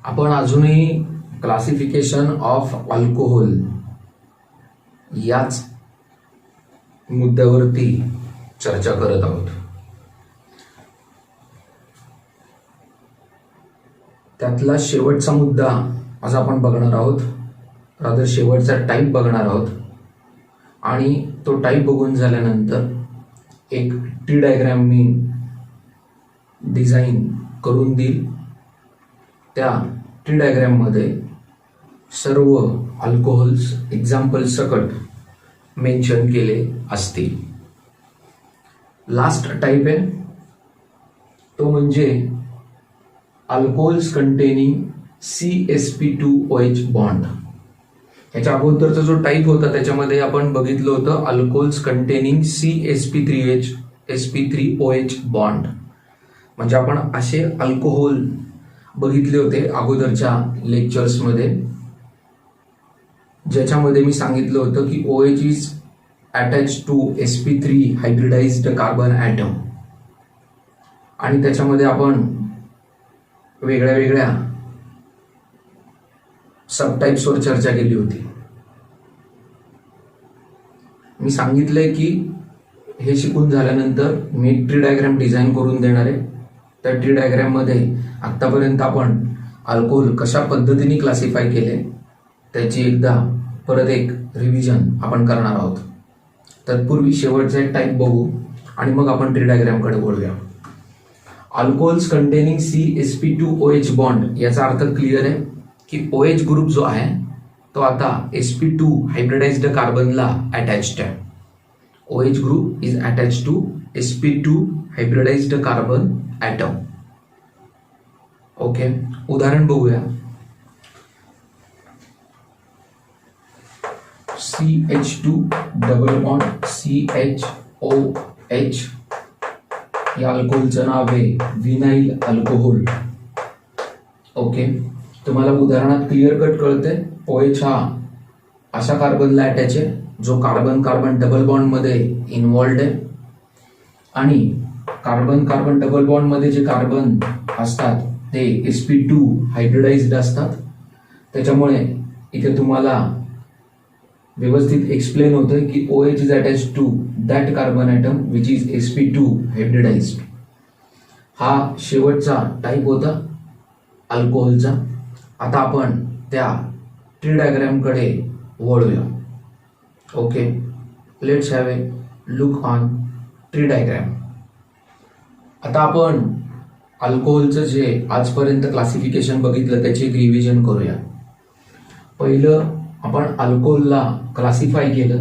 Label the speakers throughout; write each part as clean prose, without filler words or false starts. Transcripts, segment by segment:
Speaker 1: आपण अजूनही classification of alcohol याच मुद्द्यावरती चर्चा करत आहोत. त्यातला शेवटचा मुद्दा आज आपण बघणार आहोत, रादर शेवटचा टाईप बघणार आहोत. आणि तो टाईप बघून झाल्यानंतर एक टी डायग्राम मी डिझाईन करून देईल. त्या टी डायग्राममध्ये सर्व अल्कोहोल्स एक्झाम्पल सकट मेन्शन केले असतील. लास्ट टाईप आहे तो म्हणजे अल्कोहोल्स कंटेनिंग CsP2OH बॉन्ड. ह्याच्या अगोदरचा जो टाईप होता त्याच्यामध्ये आपण बघितलं होतं अल्कोहोल्स कंटेनिंग sp3OH बॉन्ड. म्हणजे आपण असे अल्कोहोल बघितले होते अगोदरच्या लेक्चर्समध्ये, ज्याच्यामध्ये मी सांगितलं होतं की OH is attach to sp3 hybridised carbon atom. आणि त्याच्यामध्ये आपण वेगळ्या वेगळ्या सबटाइप्सवर चर्चा केली होती. मी सांगितलंय की हे शिकून झाल्यानंतर मी एक ट्री डायग्राम डिझाईन करून देणार आहे. त्या ट्री डायग्राम मध्ये आतापर्यंत आपण अल्कोहोल कशा पद्धतीने क्लासिफाय केले त्याची एकदा परत एक रिव्हिजन आपण करणार आहोत. तत्पूर्वी शेवटचा एक टाईप बघू आणि मग आपण ट्री डायग्रामकडे वळूया. अल्कोहोल्स कंटेनिंग CsP2OH बॉन्ड याचा अर्थ क्लिअर आहे की OH ग्रुप जो आहे तो आता sp2 हायब्रिडाइज्ड कार्बनला अटॅच्ड आहे. OH group is attach to sp2 hybridized carbon atom. Okay, उदाहरण बघूया. CH2 डबल बॉन्ड CHOH या अल्कोहोलचं नाव आहे विनाइल अल्कोहोल. ओके, तुम्हाला उदाहरणात क्लिअर कट कळते. OH हा अशा कार्बनला अटॅच आहे जो कार्बन कार्बन डबल बॉन्ड मध्ये इन्व्हॉल्ड आहे. आणि कार्बन कार्बन डबल बॉन्ड मध्ये जे कार्बन असतात ते sp2 हायब्रिडाइज्ड असतात. त्याच्यामुळे इथे तुम्हाला व्यवस्थित एक्सप्लेन होतं की OH is attach to that carbon atom which is sp2 hybridized. हा शेवटचा टाईप होता अल्कोहोलचा. आता आपण त्या ट्री डायग्रामकडे वळूया. Okay, let's have a look on tree diagram. आता आपण अल्कोहोलचं जे आजपर्यंत क्लासिफिकेशन बघितलं त्याची एक रिव्हिजन करूया. पहिलं आपण अल्कोहोलला क्लासिफाय केलं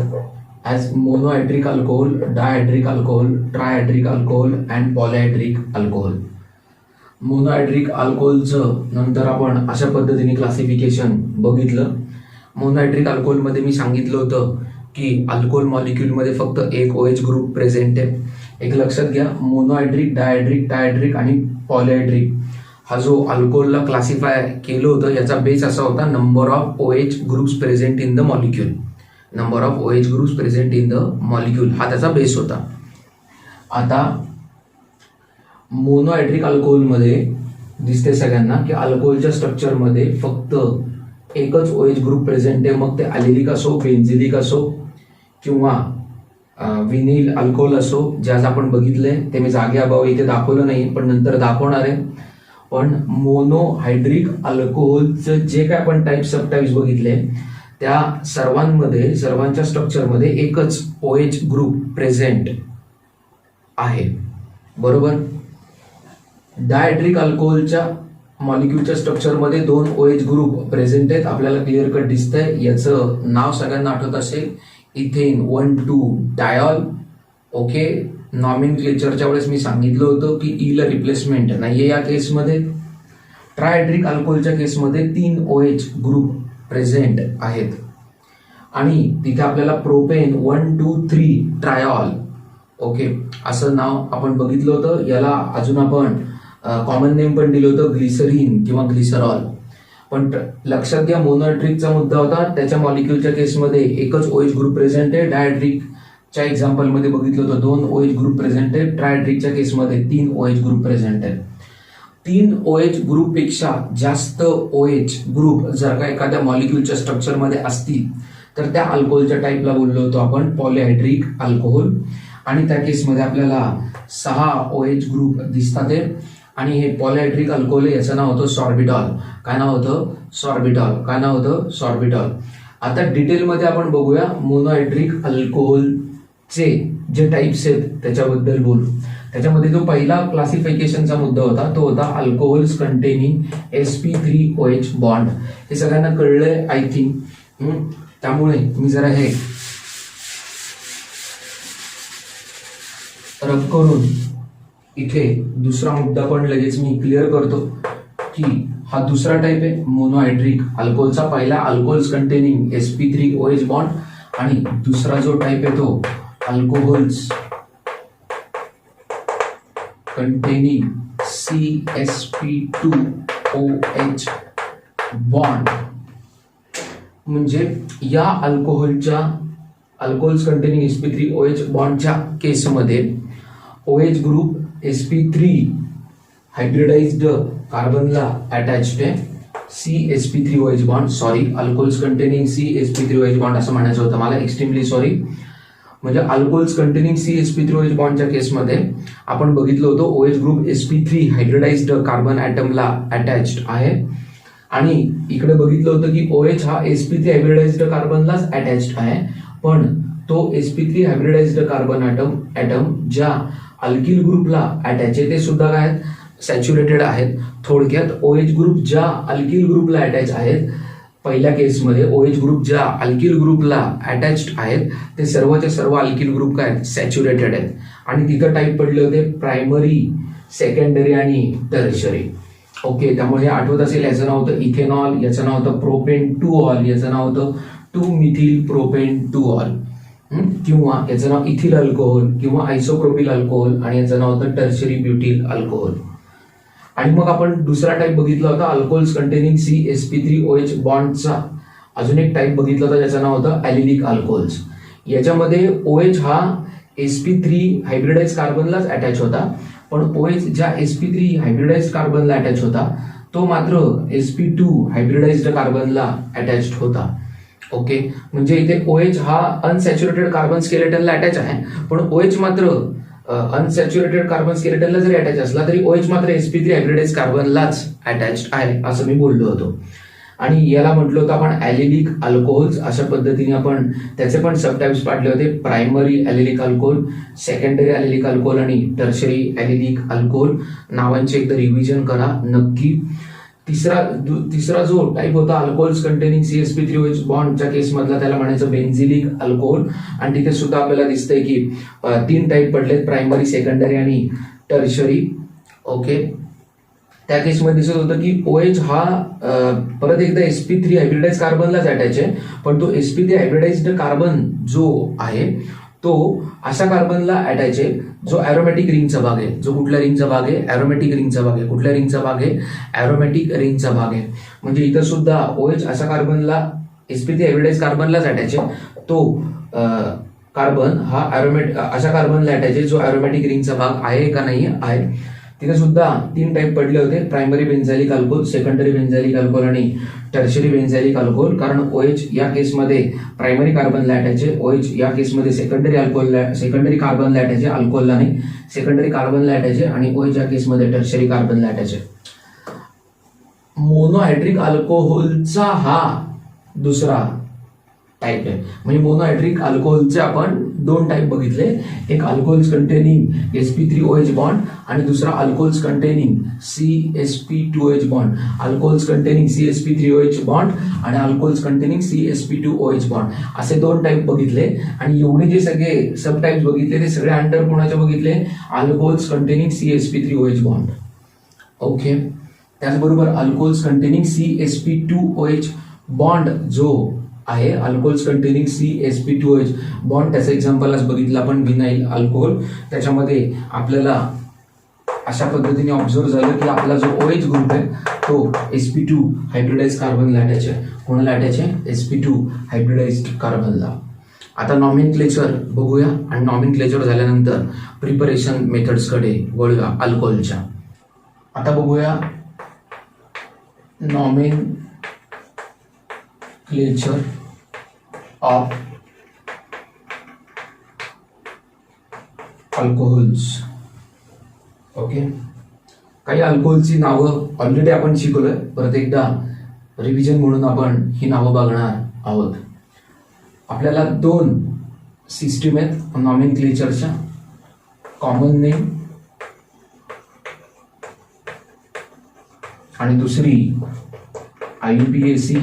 Speaker 1: as monohydric alcohol, dihydric alcohol, trihydric alcohol and polyhydric alcohol. Monohydric अल्कोहोलचं नंतर आपण अशा पद्धतीने क्लासिफिकेशन बघितलं. मोनोहायड्रिक अल्कोहोलमध्ये मी सांगितलं होतं की अल्कोहोल मॉलिक्यूलमध्ये फक्त एक OH ग्रुप प्रेझेंट आहे. एक लक्षात घ्या, मोनोहायड्रिक, डायहायड्रिक, ट्रायहायड्रिक आणि पॉलिहायड्रिक हा जो अल्कोहोलला क्लासिफाय केलं होतं याचा बेस असा होता number of OH groups present in the molecule. Number of OH groups present in the molecule हा त्याचा बेस होता. आता मोनोहायड्रिक अल्कोहोलमध्ये दिसते सगळ्यांना की अल्कोहोलच्या स्ट्रक्चरमध्ये फक्त एकच OH ग्रुप प्रेझेंट आहे. मग ते ॲलिलिक असो, बेन्झिलिक असो किंवा विनिल अल्कोहोल असो, जे आज आपण बघितले ते मी जागेअभावी इथे दाखवलं नाही पण नंतर दाखवणार आहे. पण मोनोहायड्रिक अल्कोहोलचं जे काय आपण टाईप सब टाईप्स बघितले त्या सर्वांमध्ये सर्वांच्या स्ट्रक्चरमध्ये एकच OH ग्रुप प्रेझेंट आहे. बरोबर. डायहायड्रिक अल्कोहोलच्या मॉलिक्यूलच्या स्ट्रक्चरमध्ये दोन OH ग्रुप प्रेझेंट आहेत. आपल्याला क्लिअर कट दिसतंय. याचं नाव सगळ्यांना आठवत असेल, इथेन 1,2 डायॉल. ओके, नॉमेनक्लेचरच्या वेळेस मी सांगितलं होतं की ईला रिप्लेसमेंट नाहीये या केसमध्ये. ट्रायहायड्रिक अल्कोहोलच्या केसमध्ये 3 OH ग्रुप प्रेझेंट आहेत. आणि तिथे आपल्याला प्रोपेन 1,2,3 ट्रायॉल ओके असं नाव आपण बघितलं होतं. याला अजून आपण कॉमन नेम पण दिलं होतं ग्लिसरीन किंवा ग्लिसरॉल. पण लक्षात घ्या, मोनोहायड्रिकचा मुद्दा होता त्याच्या मॉलिक्यूलच्या केसमध्ये एकच OH ग्रुप प्रेझेंट आहे. डायहायड्रिकच्या एक्झाम्पलमध्ये बघितलं होतं 2 OH ग्रुप प्रेझेंट आहे. ट्रायहायड्रिकच्या केसमध्ये 3 OH ग्रुप प्रेझेंट आहे. 3 OH ग्रुप पेक्षा जास्त OH ग्रुप जर का एखाद्या मॉलिक्युलच्या स्ट्रक्चरमध्ये असतील तर त्या अल्कोहोलच्या टाईपला बोललो होतो आपण पॉलिहायड्रिक अल्कोहोल. आणि त्या केसमध्ये आपल्याला 6 OH ग्रुप दिसतात आणि हे पॉलिहायड्रिक अल्कोहोल याचं नाव होतं सॉर्बिटॉल. काय नाव होतं? सॉर्बिटॉल. काय नाव होतं? सॉर्बिटॉल. आता डिटेलमध्ये आपण बघूया मोनोहायड्रिक अल्कोहोलचे जे टाइप्स आहेत त्याच्याबद्दल बोलू. त्याच्यामध्ये जो पहिला क्लासिफिकेशनचा मुद्दा होता तो होता अल्कोहोल्स कंटेनिंग sp3OH बॉन्ड. हे सगळ्यांना कळलंय आय थिंक. त्यामुळे मी जरा हे रब करून इथे दुसरा मुद्दा पण लगेच मी क्लिअर करतो की हा दुसरा टाइप आहे मोनोहायड्रिक अल्कोहोलचा. पहिला अल्कोहोल्स कंटेनिंग sp3OH बॉन्ड आणि दुसरा जो टाइप आहे तो अल्कोहोल्स कंटेनिंग CsP2OH बॉन्ड. म्हणजे या अल्कोहोल्स कंटेनिंग sp3OH बॉन्डच्या केसमध्ये OH ग्रुप sp3 हायब्रिडाइज्ड कार्बनला अटॅच्ड आहे. CsP3OH bond, sorry alcohols containing CsP3OH bond असं म्हणायचं होतं मला, एक्स्ट्रीमली सॉरी. म्हणजे अल्कोहोल्स कंटेनिंग CsP3OH बॉन्डच्या केसमध्ये आपण बघितलं होतं OH group sp3 hybridised carbon ॲटमला अटॅच्ड आहे आणि इकडे बघितलं होतं की OH हा sp3 हायब्रिडाइज्ड कार्बनलाच अटॅच्ड आहे. पण तो sp3 हायब्रिडाइज्ड कार्बन ॲटम ज्या अल्किल ग्रुपला अटॅच आहे ते सुद्धा काय आहेत? सॅच्युरेटेड आहेत. थोडक्यात OH ग्रुप ज्या अल्किल ग्रुपला अटॅच आहेत, पहिल्या केसमध्ये OH ग्रुप ज्या अल्किल ग्रुपला अटॅच्ड आहेत ते सर्वचे सर्व अल्किल ग्रुप काय आहेत? सॅच्युरेटेड आहेत. आणि तिथं टाईप पडले होते प्रायमरी, सेकंडरी आणि टर्शरी. ओके, त्यामुळे हे आठवत असेल. याचं नाव होतं इथेनॉल, याचं नाव होतं प्रोपेन 2ऑल, याचं नाव होतं 2-मिथिल प्रोपेन 2ऑल, किंवा याचं नाव इथिल अल्कोहोल किंवा आयसोप्रोपिल अल्कोहोल आणि याचं नाव होतं टर्शरी ब्युटिल अल्कोहोल. आणि मग आपण दुसरा टाईप बघितला होता अल्कोहोल्स कंटेनिंग CsP3OH बॉन्डचा. अजून एक टाईप बघितला होता ज्याचं नाव होतं ॲलिलिक अल्कोहोल्स. याच्यामध्ये OH हा sp3 हायब्रिडाइज कार्बनलाच अटॅच होता, पण OH ज्या sp3 हायब्रिडाइज्ड कार्बनला अटॅच होता तो मात्र sp2 हायब्रिडाइज्ड कार्बनला अटॅच्ड होता. ओके, म्हणजे इथे OH हा अनसॅच्युरेटेड कार्बन स्केलेटनला अटॅच आहे, पण OH मात्र अनसॅच्युरेटेड कार्बन स्केलेटनला जरी अटॅच असला तरी OH मात्र sp3 हायब्रिडाइज्ड कार्बनलाच अटॅच्ड आहे असं मी बोललो होतो. आणि याला म्हटलं होतं आपण ॲलिलिक अल्कोहोल्स. अशा पद्धतीने आपण त्याचे पण सबटाइप्स पाडले होते, प्रायमरी ॲलिलिक अल्कोहोल, सेकंडरी ॲलिलिक अल्कोहोल आणि टर्शरी ॲलिलिक अल्कोहोल. नावांचे एकदा रिव्हिजन करा नक्की. तिसरा जो टाईप होता अल्कोहोल्स कंटेनिंग CsP3OH बॉन्डच्या केसमधला त्याला म्हणायचं बेन्झिलिक अल्कोहोल. आणि तिथे सुद्धा आपल्याला दिसतंय की 3 टाईप पडलेत, प्रायमरी, सेकंडरी आणि टर्शरी. ओके, त्या केसमध्ये दिसत होतं की OH हा परत एकदा sp3 हायब्रिडाइज कार्बनलाच अटॅच आहे, पण तो sp3 हायब्रिडाइज्ड कार्बन जो आहे तो अशा कार्बनला अटॅच आहे जो ॲरोमॅटिक रिंगचा भाग आहे. जो कुठल्या रिंगचा भाग आहे? ॲरोमॅटिक रिंगचा भाग आहे. कुठल्या रिंगचा भाग आहे? ॲरोमॅटिक रिंगचा भाग आहे. म्हणजे इथं सुद्धा OH अशा कार्बनला sp3 हायब्रिडाइज कार्बनलाच अटॅच आहे. तो कार्बन हा अशा कार्बनला अटॅच आहे जो ॲरोमॅटिक रिंगचा भाग आहे का नाही आहे. तिथे सुद्धा 3 टाईप पडले होते, प्रायमरी बेन्झाइलिक अल्कोहोल, सेकंडरी बेन्झाइलिक अल्कोहोल आणि टर्शरी बेन्झाइलिक अल्कोहोल. कारण OH या केसमध्ये प्रायमरी कार्बनला अटॅच आहे, OH या केसमध्ये सेकंडरी कार्बनला अटॅच आहे, अल्कोहोलला नाही, सेकंडरी कार्बनला अटॅच आहे, आणि OH या केसमध्ये टर्शरी कार्बनला अटॅच आहे. मोनोहायड्रिक अल्कोहोलचा हा दुसरा टाईप आहे. म्हणजे मोनोहायड्रिक अल्कोहोलचे आपण 2 टाईप बघितले, एक अल्कोहोल्स कंटेनिंग sp3OH बॉन्ड आणि दुसरा alcohols containing CsP2OH bond. Alcohols containing CsP3OH bond आणि अल्कोहोल्स कंटेनिंग CsP2OH बॉन्ड असे 2 टाईप बघितले. आणि एवढे जे सगळे सब टाईप्स बघितले ते सगळे अंडर कोणाचे बघितले? Alcohols containing CsP3OH bond. Okay, त्याचबरोबर अल्कोहोल्स कंटेनिंग CsP2OH बॉन्ड जो आहे अल्कोहोल्स कंटेनिंग CsP2OH बॉन्ड, त्याचं एक्झाम्पल आज बघितलं आपण विनाइल अल्कोहोल. त्याच्यामध्ये आपल्याला अशा पद्धतीने ऑब्झर्व झालं की आपला जो OH ग्रुप आहे तो sp2 हायब्रिडाइज कार्बनला अटॅच आहे. कोणाला अटॅच आहे? sp2 hybridized कार्बनला. आता नॉमेनक्लेचर बघूया आणि नॉमेनक्लेचर झाल्यानंतर प्रिपरेशन मेथड्सकडे वळूया अल्कोहोलच्या. आता बघूया नॉमेनक्लेचर ऑफ अल्कोहोल्स. ओके, काही अल्कोहोलची नावं ऑलरेडी आपण शिकलोय, परत एकदा रिव्हिजन म्हणून आपण ही नावं बघणार आहोत. आपल्याला 2 सिस्टीम आहेत नॉमेनक्लेचरच्या, कॉमन नेम आणि दुसरी IUPAC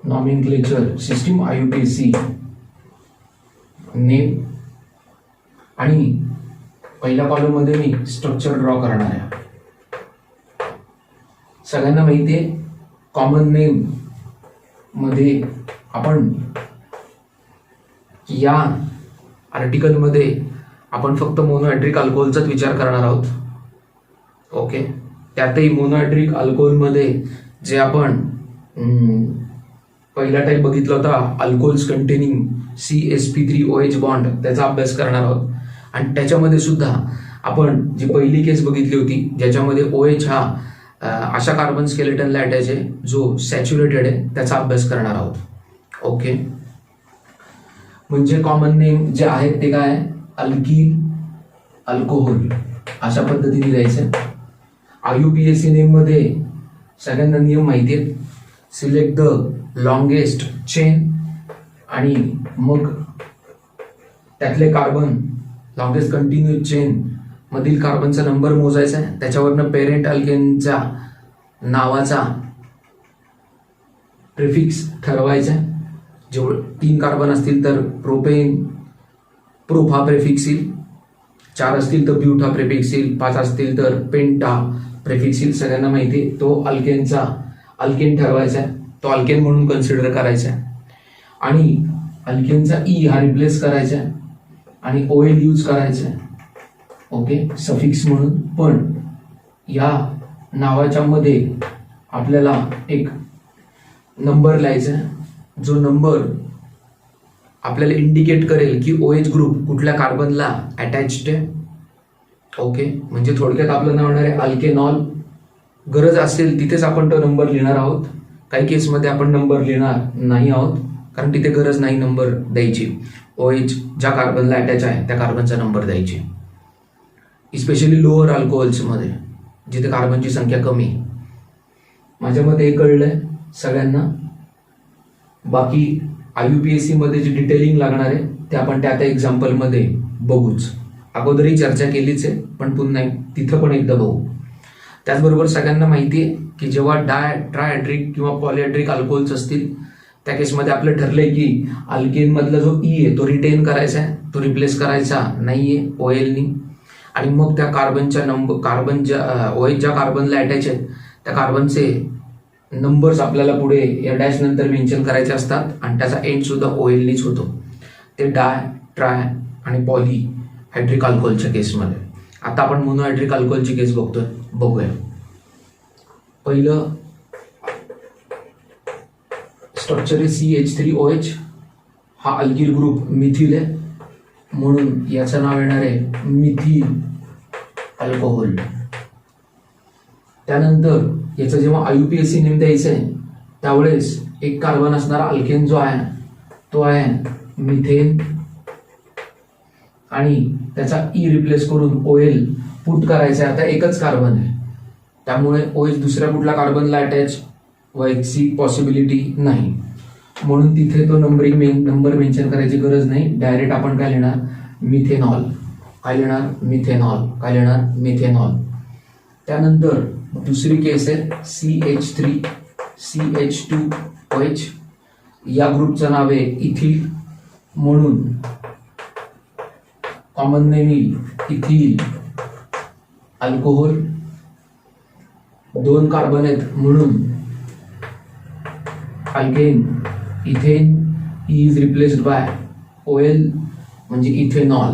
Speaker 1: nomenclature system, IUPAC name. आणि पहिल्या कॉलममध्ये मी स्ट्रक्चर ड्रॉ करणार आहे. सगळ्यांना माहिती आहे कॉमन नेम मध्ये आपण या आर्टिकलमध्ये आपण फक्त मोनोहायड्रिक अल्कोहोलचाच विचार करणार आहोत. ओके, त्यातही मोनोहायड्रिक अल्कोहोलमध्ये जे आपण पहिला टाईप बघितला होता अल्कोहोल्स कंटेनिंग CsP3OH बॉन्ड, त्याचा अभ्यास करणार आहोत. आणि त्याच्यामध्ये सुद्धा आपण जी पहिली केस बघितली होती ज्याच्यामध्ये OH हा अशा कार्बन स्केलेटनला अटॅच आहे जो सॅच्युरेटेड आहे, त्याचा अभ्यास करणार आहोत. ओके, म्हणजे कॉमन नेम जे आहेत ते काय, अल्कील अल्कोहोल अशा पद्धतीने द्यायचं. IUPAC नेम मध्ये सगळ्यांना नियम माहिती आहेत. सिलेक्ट द लॉंगेस्ट चेन आणि मग त्यातले कार्बन, लॉंगेस्ट कंटिन्युअस चेन मधील कार्बनचा नंबर मोजायचा आहे. त्याच्यावरनं पेरेंट अल्केनच्या नावाचा प्रिफिक्स ठरवायचा आहे. जेवढे 3 कार्बन असतील तर प्रोपेन, प्रोप हा प्रिफिक्स येईल. 4 असतील तर ब्यूट हा प्रिफिक्स येईल. 5 असतील तर पेंटा प्रिफिक्स येईल. सगळ्यांना माहिती आहे तो अल्केन ठरवायचा आहे, तो अल्केन म्हणून कन्सिडर करायचा आहे. आणि अल्केनचा E हा रिप्लेस करायचा आहे आणि OL यूज करायचा आहे. ओके, सफिक्स म्हणून. पण या नावाच्या मध्ये आपल्याला एक नंबर लिहायचा आहे, जो नंबर आपल्याला इंडिकेट करेल की OH ग्रुप कुठल्या कार्बनला अटॅच्ड आहे. ओके, म्हणजे थोडक्यात आपलं नाव होणार आहे अल्केनॉल. गरज असेल तिथेच आपण तो नंबर लिहिणार आहोत. काही केसमध्ये आपण नंबर लिहिणार नाही आहोत कारण तिथे गरज नाही नंबर द्यायची. OH ज्या कार्बनला अटॅच आहे त्या कार्बनचा नंबर द्यायची, स्पेशली लोअर अल्कोहोल्समध्ये जिथे कार्बनची संख्या कमी. माझ्या मते हे कळलंय सगळ्यांना. बाकी IUPAC मध्ये जे डिटेलिंग लागणार आहे ते आपण त्या एक्झाम्पलमध्ये बघूच. अगोदरही चर्चा केलीच आहे पण पुन्हा तिथं पण एकदा बघू. त्याचबरोबर सगळ्यांना माहिती आहे की जेव्हा ट्रायहायड्रिक किंवा पॉलिहायड्रिक अल्कोहोल्स असतील त्या केसमध्ये आपलं ठरलंय की अल्केन मधला जो E आहे तो रिटेन करायचा आहे, तो रिप्लेस करायचा नाहीये OLनी. आणि मग त्या OH ज्या कार्बनला अटॅच आहेत त्या कार्बनचे नंबर्स आपल्याला पुढे या डॅश नंतर मेन्शन करायचे असतात आणि त्याचा एंड सुद्धा OLनीच होतो. ते ट्राय आणि पॉलिहायड्रिक अल्कोहोलच्या केसमध्ये. आता आपण मोनोहायड्रिक अल्कोहोलची केस बघूया. पहिलं स्ट्रक्चर आहे CH3OH. हा अल्किल ग्रुप मिथिल आहे म्हणून याचं नाव येणार आहे मिथिल अल्कोहोल. त्यानंतर याचं जेव्हा IUPAC नेम द्यायचं आहे त्यावेळेस एक कार्बन असणारा अल्केन जो आहे तो आहे मिथेन आणि त्याचा E रिप्लेस करून OL पुट करायचा आहे. आता एकच कार्बन आहे त्यामुळे OH दुसऱ्या कुठल्या कार्बनला अटॅच व्हायची पॉसिबिलिटी नाही म्हणून तिथे तो नंबर मेन्शन करायची गरज नाही. डायरेक्ट आपण काय लिहिणार मिथेनॉल. मिथेनॉल. त्यानंतर दुसरी केस आहे CH3CH2OH. या ग्रुपचं नाव आहे इथिल म्हणून common name ethyl alcohol. 2 carbon आहेत म्हणून alkane ethane. E is replaced by OL म्हणजे इथेनॉल.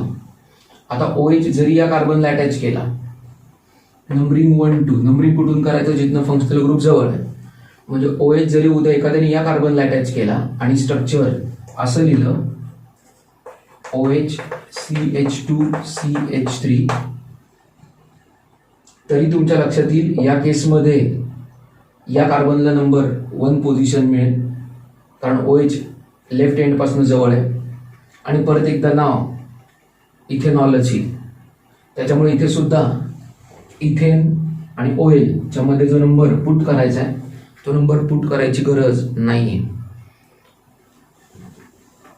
Speaker 1: आता OH जरी या कार्बनला अटॅच केला, नंबरिंग 1 2 नंबरिंग कुठून करायचं जिथनं फंक्शनल ग्रुप जवळ आहे. म्हणजे OH जरी उद्या एखाद्याने या कार्बनला अटॅच केला आणि स्ट्रक्चर असं लिहिलं OH CH2CH3 तरी तुमच्या लक्षात येईल या केसमध्ये या कार्बनला नंबर 1 पोझिशन मिळेल, कारण OH लेफ्ट एंडपासून जवळ आहे आणि परत एकदा नाव इथेनॉलच येईल. त्याच्यामुळे इथे सुद्धा इथेन आणि OL च्या मध्ये जो नंबर पुट करायचा आहे तो नंबर पुट करायची गरज नाहीये.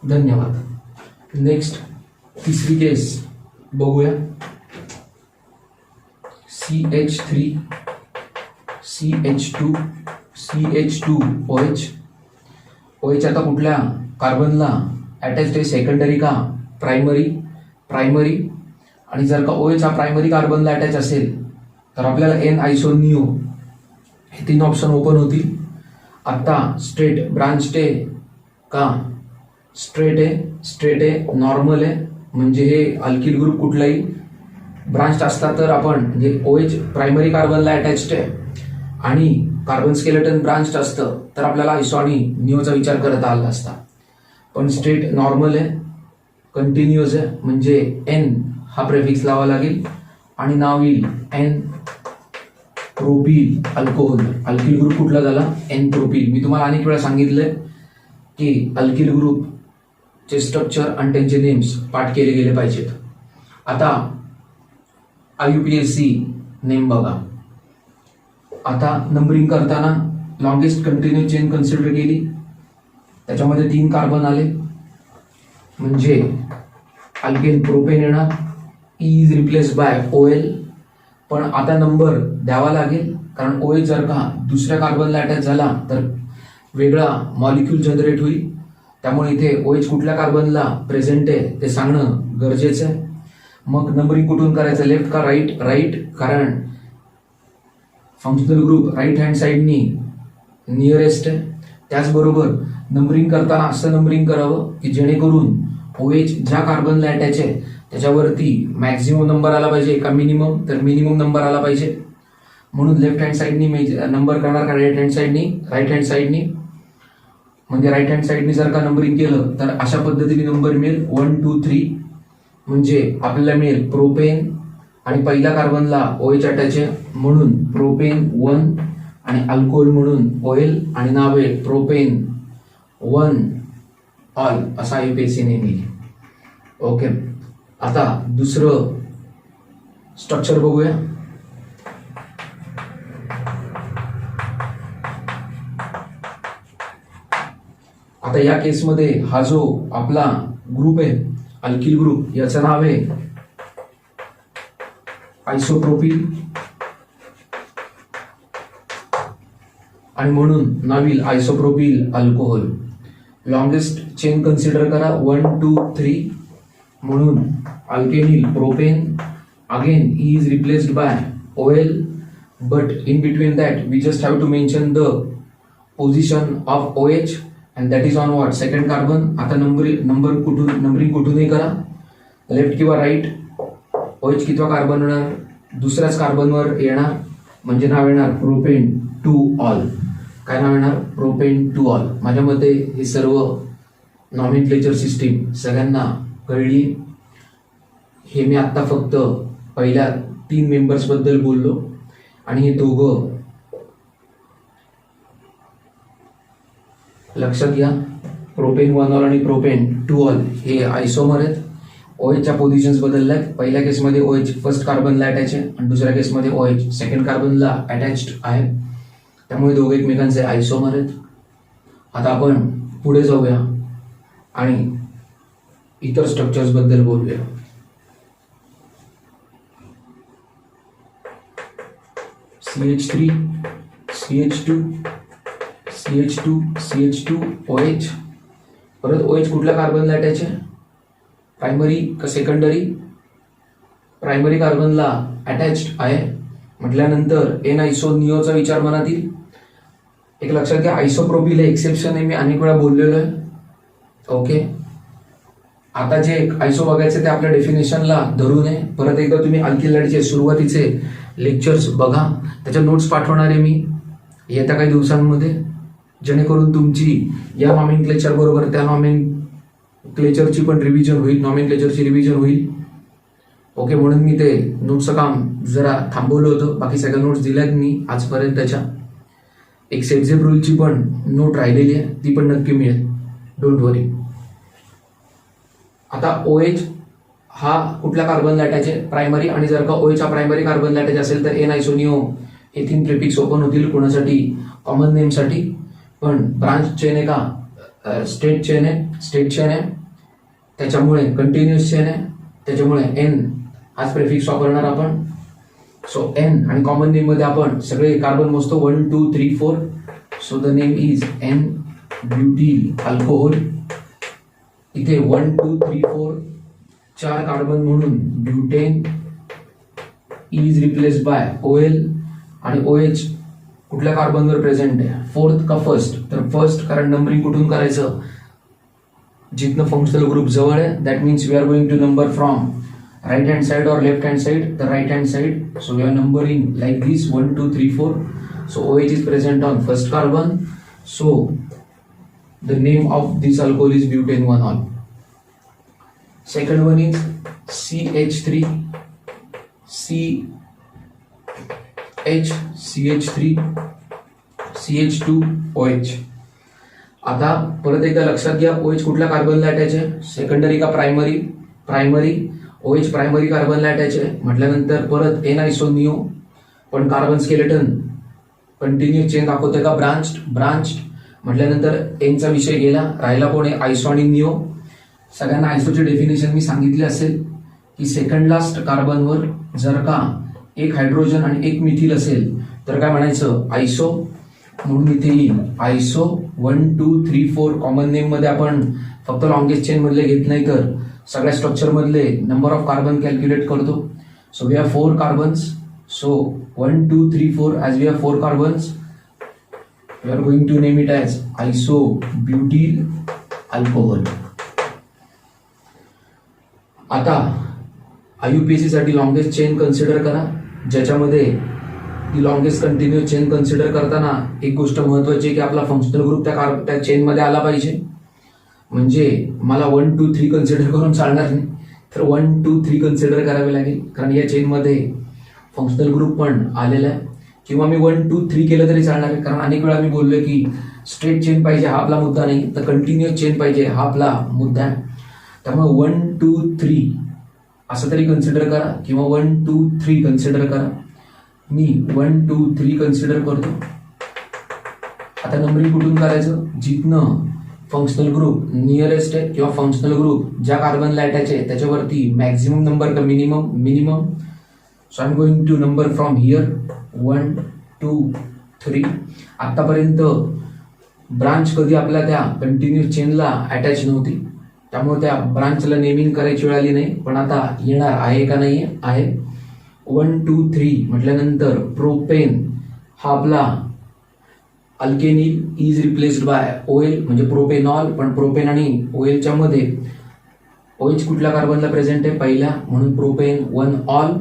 Speaker 1: धन्यवाद. नेक्स्ट तिसरी केस बघूया. CH3 CH2 CH2OH. OH आता कुठल्या कार्बनला अटॅच्ड आहे, सेकंडरी का प्रायमरी? प्रायमरी. आणि जर का OH हा प्रायमरी कार्बनला अटॅच असेल तर आपल्याला N आयसोनिओ हे 3 ऑप्शन ओपन होतील. आता स्ट्रेट ब्रांच आहे का स्ट्रेट आहे, नॉर्मल आहे, म्हणजे हे अल्किल ग्रुप कुठलाही ब्रांच असता तर आपण म्हणजे OH प्रायमरी कार्बनला अटॅच्ड आहे आणि कार्बन स्केलेटन ब्रांच असतं तर आपल्याला आयसो आणि निओचा विचार करता आला असता. पण स्ट्रेट नॉर्मल आहे, कंटिन्युअस आहे, म्हणजे N हा प्रेफिक्स लावा लागेल आणि नाव येईल N propyl alcohol. Alkyl group कुठला झाला? N propyl. मी तुम्हाला अनेक वेळा सांगितलंय की अल्किल ग्रुपचे स्ट्रक्चर आणि त्यांचे नेम्स पाठ केले गेले पाहिजेत. आता IUPAC नेम बघा. आता नंबरिंग करताना लॉंगेस्ट कंटिन्युअस चेन कन्सिडर केली, त्याच्यामध्ये 3 कार्बन आले, म्हणजे अल्केन प्रोपेन येणार. E is replace by OL. पण आता नंबर द्यावा लागेल, कारण OH जर का दुसऱ्या कार्बनला अटॅच झाला तर वेगळा मॉलिक्यूल जनरेट होईल. त्यामुळे इथे OH कुठल्या कार्बनला प्रेझेंट आहे ते सांगणं गरजेचं आहे. मग नंबरिंग कुठून करायचं, लेफ्ट का राईट? राईट, कारण फंक्शनल ग्रुप राईट हँड साईडनी नियरेस्ट आहे. त्याचबरोबर नंबरिंग करताना असं नंबरिंग करावं की जेणेकरून OH ज्या कार्बनला अटॅच आहे त्याच्यावरती मॅक्झिमम नंबर आला पाहिजे का मिनिमम? तर मिनिमम नंबर आला पाहिजे. म्हणून लेफ्ट हँड साईडनी नंबर करणार का राईट हँड साईडनी? राईट हँड साईडनी. म्हणजे राईट हँड साईडनी जर का नंबरिंग केलं तर अशा पद्धतीने नंबर मिळेल 1 2 3. म्हणजे आपल्याला मिळेल प्रोपेन आणि पहिल्या कार्बनला OH अटॅच आहे म्हणून प्रोपेन 1 आणि अल्कोहोल म्हणून OL आणि नाव आहे प्रोपेन 1 ऑल असा IUPAC नेम येईल. ओके. आता दुसरं स्ट्रक्चर बघूया. आता या केसमध्ये हा जो आपला ग्रुप आहे अल्किल ग्रुप, याचं नाव आहे आयसोप्रोपिल आणि म्हणून नाव येईल isopropyl alcohol. Longest chain consider करा 1 2 3. म्हणून alkenyl propane. Again E is replaced by OL, but in between that we just have to mention the position of OH and that is on what? Second carbon. आता numbering कुठूनही करा, left किंवा right. OH कितवा carbon येणार? दुसऱ्याच कार्बनवर येणार, म्हणजे नाव येणार प्रोपेन 2 ऑल. काय नाव येणार? Propane 2 all. माझ्या मते हे सर्व नॉमेनक्लेचर सिस्टीम सगळ्यांना कळली. हे मी आता फक्त पहिल्या 3 मेंबर्स बद्दल बोललो आणि हे दोघं लक्षात घ्या. प्रोपेन 1 ऑल आणि प्रोपेन 2 ऑल हे आयसोमर आहेत. OHच्या पोझिशन्स बदलल्या आहेत. पहिल्या केसमध्ये OH फर्स्ट कार्बनला अटॅच आहे आणि दुसऱ्या केसमध्ये OH सेकंड कार्बनला अटॅच्ड आहे. त्यामुळे दोघे एकमेकांचे आयसोमर आहेत. आता आपण पुढे जाऊया आणि इतर स्ट्रक्चर्स बद्दल बोलूया. CH3 CH2 CH2 CH2OH. परत OH कुठल्या कार्बनला अटॅच आहे? प्रायमरी का सेकंडरी? प्रायमरी कार्बनला अटॅच्ड आहे म्हटल्यानंतर N आयसोनिओचा विचार मनात येईल. एक लक्षात घ्या, आयसोप्रोपिल हे एक्सेप्शन आहे, मी अनेक वेळा बोललेलो आहे. ओके. आता जे आयसो बघायचे ते आपल्या डेफिनेशनला धरून आहे. परत एकदा तुम्ही अल्किलाइडचे सुरुवातीचे लेक्चर्स बघा, त्याच्या नोट्स पाठवणार आहे मी येत्या काही दिवसांमध्ये, जेणेकरून तुमची या नॉमेनक्लेचर बरोबर त्या नॉमेनक्लेचरची पण रिव्हिजन होईल, नॉमेनक्लेचरची रिव्हिजन होईल. ओके, म्हणून मी ते नोट्सचं काम जरा थांबवलं होतं. बाकी सगळ्या नोट्स दिल्यात मी आजपर्यंत. त्याच्या एक सेटझेप रूलची पण नोट राहिलेली आहे, ती पण नक्की मिळेल, डोंट वरी. आता OH हा कुठल्या कार्बनला अटॅच आहे? प्रायमरी. आणि जर का OH हा प्रायमरी कार्बनला अटॅच असेल तर एन आयसोनिओ हे 3 प्रिफिक्स ओपन होतील. कोणासाठी? कॉमन नेमसाठी. पण ब्रांच चेन आहे का? स्टेट चेन आहे, त्याच्यामुळे कंटिन्युअस चेन आहे, त्याच्यामुळे एन हाच प्रिफिक्स वापरणार आपण. सो एन आणि कॉमन नेम मध्ये आपण सगळे कार्बन मोजतो 1 2 3 4. So the name is n butyl alcohol. इथे 1 2 3 4 4 कार्बन म्हणून butane is replaced by OL. आणि OH कुठल्या कार्बनवर प्रेझेंट आहे? 4th का 1st? तर 1st, कारण नंबरिंग कुठून करायचं? जिथनं फंक्शनल ग्रुप जवळ आहे. That means we are going to number from right hand side or left hand side? The right hand side. So we are numbering like this 1 2 3 4. So OH is present on first carbon. So the name of this alcohol is butane 1-ol. Second one is CH3 CH3 CH2OH. आता परत एकदा लक्षात घ्या, OH कुठल्या कार्बनला attach आहे? Secondary का primary? Primary. OH primary कार्बनला अटॅच आहे म्हटल्यानंतर परत एन आयसोनिओ, पण कार्बन स्केलेटन कंटिन्यू चेन दाखवतोय का? ब्रांच म्हटल्यानंतर एनचा विषय गेला. राहिला कोण आहे? आयसो आणि निओ. सगळ्यांना आयसोची डेफिनेशन मी सांगितली असेल की सेकंड लास्ट कार्बनवर जर का एक हायड्रोजन आणि एक मिथिल असेल तर काय म्हणायचं? आयसो. म्हणून इथे येईल आयसो 1 2 3 4. कॉमन नेम मध्ये आपण फक्त लॉंगेस्ट चेन मधले घेत नाही तर सगळ्या स्ट्रक्चर मधले नंबर ऑफ कार्बन कॅल्क्युलेट करतो. So we have 4 carbons. So 1 2 3 4. As we have 4 carbons, we are going to name it as iso butyl alcohol. आता IUPAC साठी लॉंगेस्ट चेन कन्सिडर करा, ज्याच्यामध्ये ती लॉंगेस्ट कंटिन्युअस चेन कन्सिडर करताना एक गोष्ट महत्वाची आहे की आपला फंक्शनल ग्रुप त्या चेन मध्ये आला पाहिजे. म्हणजे मला 1 2 3 कन्सिडर करून चालणार नाही, तर 1 2 3 कन्सिडर करावे लागेल, कारण या चेनमध्ये फंक्शनल ग्रुप पण आलेला आहे. किंवा मी 1 2 3 केलं तरी चालणार आहे, कारण अनेक वेळा मी बोललोय की स्ट्रेट चेन पाहिजे हा आपला मुद्दा नाही, तर कंटिन्युअस चेन पाहिजे हा आपला मुद्दा आहे. त्यामुळे 1 2 3 असं तरी कन्सिडर करा, किंवा 1 2 3 कन्सिडर करा. मी 1 2 3 कन्सिडर करतो. आता नंबरिंग कुठून करायचं? जिथनं फंक्शनल ग्रुप नियरेस्ट आहे किंवा फंक्शनल ग्रुप ज्या कार्बनला अटॅच आहे त्याच्यावरती मॅक्झिमम नंबर का minimum. So I am going to number from here 1 2 3. आतापर्यंत ब्रांच कधी आपल्या त्या कंटिन्युअस चेनला अटॅच नव्हती, त्यामुळे त्या ब्रांचला नेमिंग करायची वेळ आली नाही, पण आता येणार आहे का? नाही आहे. 1 2 3 म्हटल्यानंतर प्रोपेन हा आपला alkenyl is replaced by OL, म्हणजे प्रोपेनॉल. पण प्रोपेन आणि OLच्या मध्ये OH कुठल्या कार्बनला प्रेझेंट आहे? पहिल्या, म्हणून प्रोपेन 1-ऑल.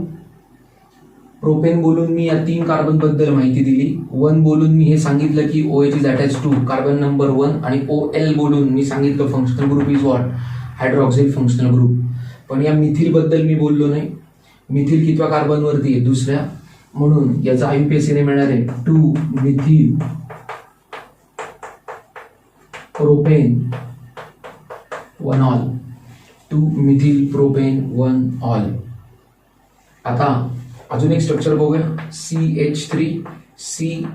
Speaker 1: प्रोपेन बोलून मी या 3 कार्बन बद्दल माहिती दिली. 1 बोलून मी हे सांगितलं की OH is attach to carbon number 1, आणि OL बोलून मी सांगितलं functional group is what? Hydroxyl functional group. पण या मिथिल बद्दल मी बोललो नाही. मिथिल कितव्या कार्बनवरती आहे? दुसऱ्या. म्हणून याचा IUPAC ने मिळणार आहे 2 मिथिल प्रोपेन 1-ऑल. 2 मिथिल प्रोपेन 1-ऑल. आता अजून एक स्ट्रक्चर बघूया. CH3 CHOH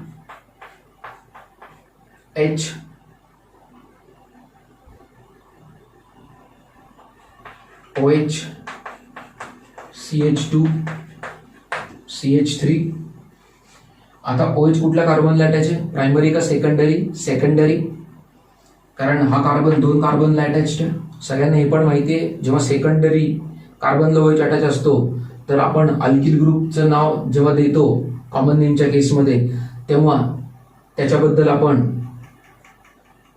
Speaker 1: CH2 CH3. आता OH कुठल्या कार्बनला अटॅच आहे? प्रायमरी का सेकंडरी? सेकंडरी, कारण हा कार्बन 2 कार्बनला अटॅच्ड आहे. सगळ्यांना हे पण माहिती आहे, जेव्हा सेकंडरी कार्बनला OH अटॅच असतो तर आपण अल्किल ग्रुपचं नाव जेव्हा देतो कॉमन नेमच्या केसमध्ये, तेव्हा त्याच्याबद्दल आपण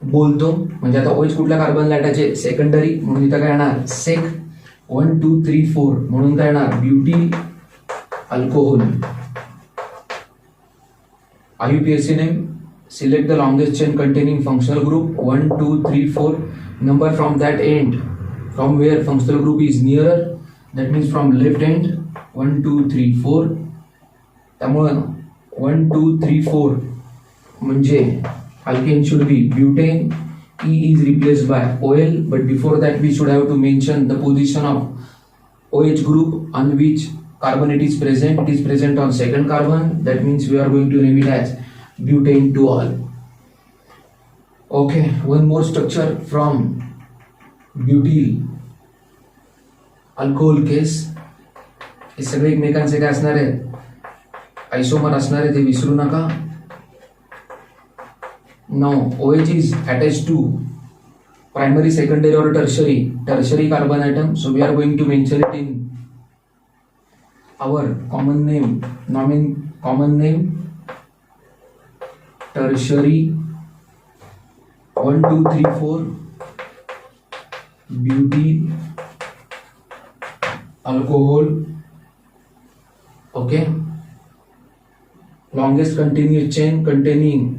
Speaker 1: बोलतो. म्हणजे आता OH कुठल्या कार्बनला अटॅच आहे? सेकंडरी, म्हणून इथं काय येणार? सेक. 1 2 3 4 म्हणून काय येणार? Butyl alcohol. IUPAC name, select the longest chain containing functional group 1 2 3 4. Number from that end, from where functional group is nearer. That means from left hand 1 2 3 4. त्यामुळं 1 2 3 4 म्हणजे alkane should be butane. E is replaced by OL, but before that we should have to mention the position of OH group on which carbon it is present. It is present on second carbon. That means we are going to name it as butane 2-ol. Okay, one more structure from butyl alcohol case. हे सगळे एकमेकांचे काय असणार आहे, isomer असणार आहे, ते विसरू नका. Now OH is attached to primary, secondary or tertiary carbon atom. So we are going to mention it in our common name tertiary 1 2 3 4 butyl alcohol. Okay, longest continuous chain containing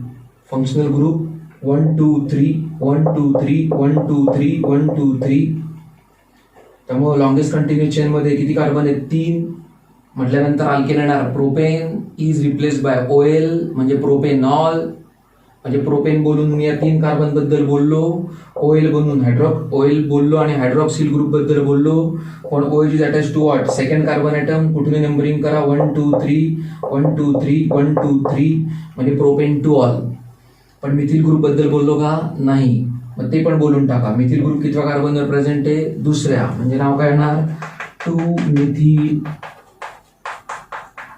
Speaker 1: functional group 1 2 3 1 2 3 1 2 3 1 2 3. त्यामुळे longest continuous chain मध्ये किती carbon आहेत, 3. म्हटल्यानंतर alkane येणार. Propane is replaced by OL म्हणजे propanol. म्हणजे propane बोलून मी या 3 कार्बन बद्दल बोललो, OL बोललो आणि हायड्रॉक्सिल ग्रुप बद्दल बोललो. पण OH is attach to what, second carbon atom. कुठून नंबरिंग करा, 1 2 3 1 2 3 1 2 3 म्हणजे प्रोपेन 2-ol. पण मिथिल ग्रुप बद्दल बोललो का, नाही. मग ते पण बोलून टाका. मिथिल ग्रुप कितव्या कार्बनवर प्रेझेंट आहे, दुसऱ्या. म्हणजे नाव काय येणार, 2 methyl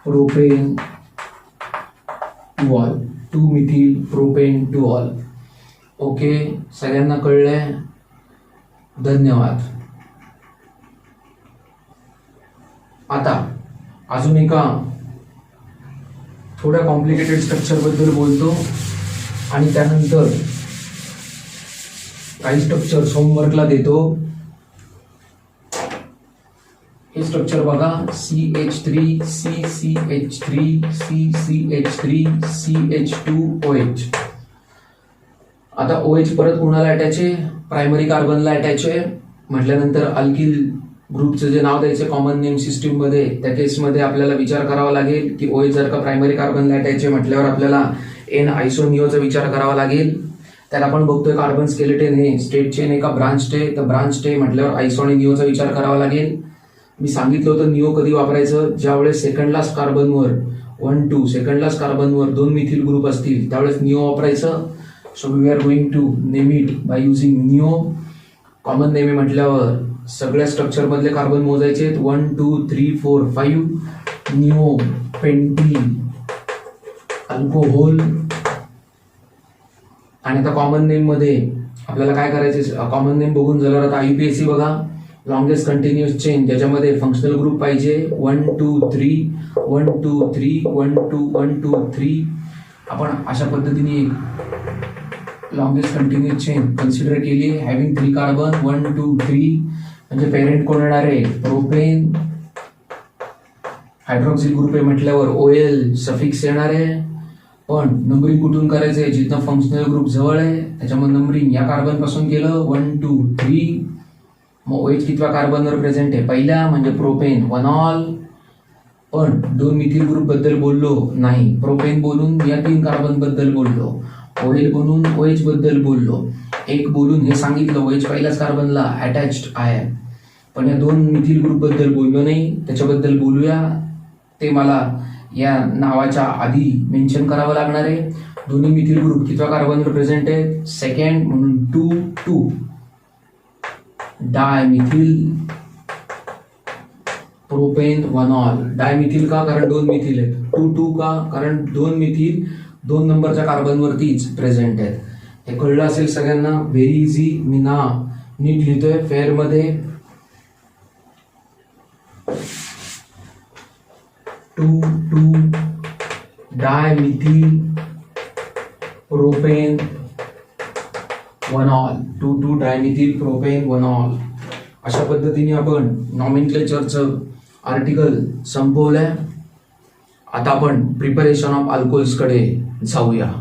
Speaker 1: propane 2-ol. 2 methyl propane 2-ol. Okay, सगळ्यांना कळलंय, धन्यवाद. आता अजून एका थोड्या कॉम्प्लिकेटेड स्ट्रक्चर बद्दल बोलतो आणि त्यानंतर काही स्ट्रक्चर होमवर्कला देतो. हे स्ट्रक्चर बघा, CH3 CCH3 CCH3 CH2OH. आता OH परत कोणाला अटॅच आहे, प्रायमरी कार्बनला अटॅच आहे. म्हटल्यानंतर अल्किल ग्रुपचं जे नाव द्यायचं कॉमन नेम सिस्टीम मध्ये, त्या केसमध्ये आपल्याला विचार करावा लागेल की OH जर का प्रायमरी कार्बनला अटॅच आहे म्हटल्यावर आपल्याला एन आयसोनिओचा विचार करावा लागेल. त्यात आपण बघतोय कार्बन स्केलेटन हे स्टेट चेन एका ब्रांच टे, तर ब्रांच टे म्हटल्यावर आयसो आणि निओचा विचार करावा लागेल. मी सांगितलं होतं निओ कधी वापरायचं, ज्यावेळेस सेकंड लास्ट कार्बनवर 1 2 सेकंड लास्ट कार्बनवर 2 मिथिल ग्रुप असतील त्यावेळेस निओ वापरायचं. So we are going to name it by using neo. Common name म्हटल्यावर सगळ्या स्ट्रक्चर मधले कार्बन मोजायचे, 1 2 3 4 5. Neo pentyl alcohol. आणि आता कॉमन नेम मध्ये आपल्याला काय करायचे, कॉमन नेम बघून झाल्यावर आता IUPAC बघा, लॉंगेस्ट कंटिन्युअस चेन ज्याच्यामध्ये फंक्शनल ग्रुप पाहिजे 1 2 3 1 2 3 1 2 1 2 3. आपण अशा पद्धतीने लॉंगेस्ट कंटिन्युअस चेन कन्सिडर केली, हॅव्हिंग 3 कार्बन 1 2 3. म्हणजे पेरेंट कोण येणार आहे, प्रोपेन. हायड्रॉक्सिल ग्रुप आहे म्हटल्यावर OL सफिक्स येणार आहे. पण नंबरिंग कुठून करायचंय, जिथं फंक्शनल ग्रुप जवळ आहे त्याच्यामुळे नंबरिंग या कार्बन पासून केलं 1 2 3. मग OH कितव्या कार्बनवर प्रेझेंट आहे, पहिल्या म्हणजे प्रोपेन 1-ol. पण 2 मिथिल ग्रुप बद्दल बोललो नाही, प्रोपेन बोलून या 3 कार्बन बद्दल बोललो, OL बोलून OH बद्दल बोललो. एक बोलून हे सांगितलं OH पहिल्याच कार्बनला अटॅच्ड आहे, पण या 2 मिथिल ग्रुप बद्दल बोललो नाही. त्याच्याबद्दल बोलूया, ते मला या नावाच्या आधी मेन्शन करावं लागणार आहे. दोन्ही मिथिल ग्रुप कितव्या कार्बनवर प्रेझेंट आहे, सेकंड, म्हणून 2 2. Dimethyl propane 1-ol. डायमिथिल का, कारण 2 मिथिल आहेत. 2 2 का, कारण 2 मिथिल 2 नंबरच्या कार्बनवरतीच प्रेझेंट आहेत. हे कळलं असेल सगळ्यांना, व्हेरी इझी. मी ना नीट लिहितोय फेअर मध्ये, 2 2 dimethyl propane 1-ol. 2 2 dimethyl propane 1-ol. अशा पद्धतीने आपण नॉमेनक्लेचरचं आर्टिकल संपवलंय. आता आपण प्रिपरेशन ऑफ अल्कोहोल्स कडे जाऊया.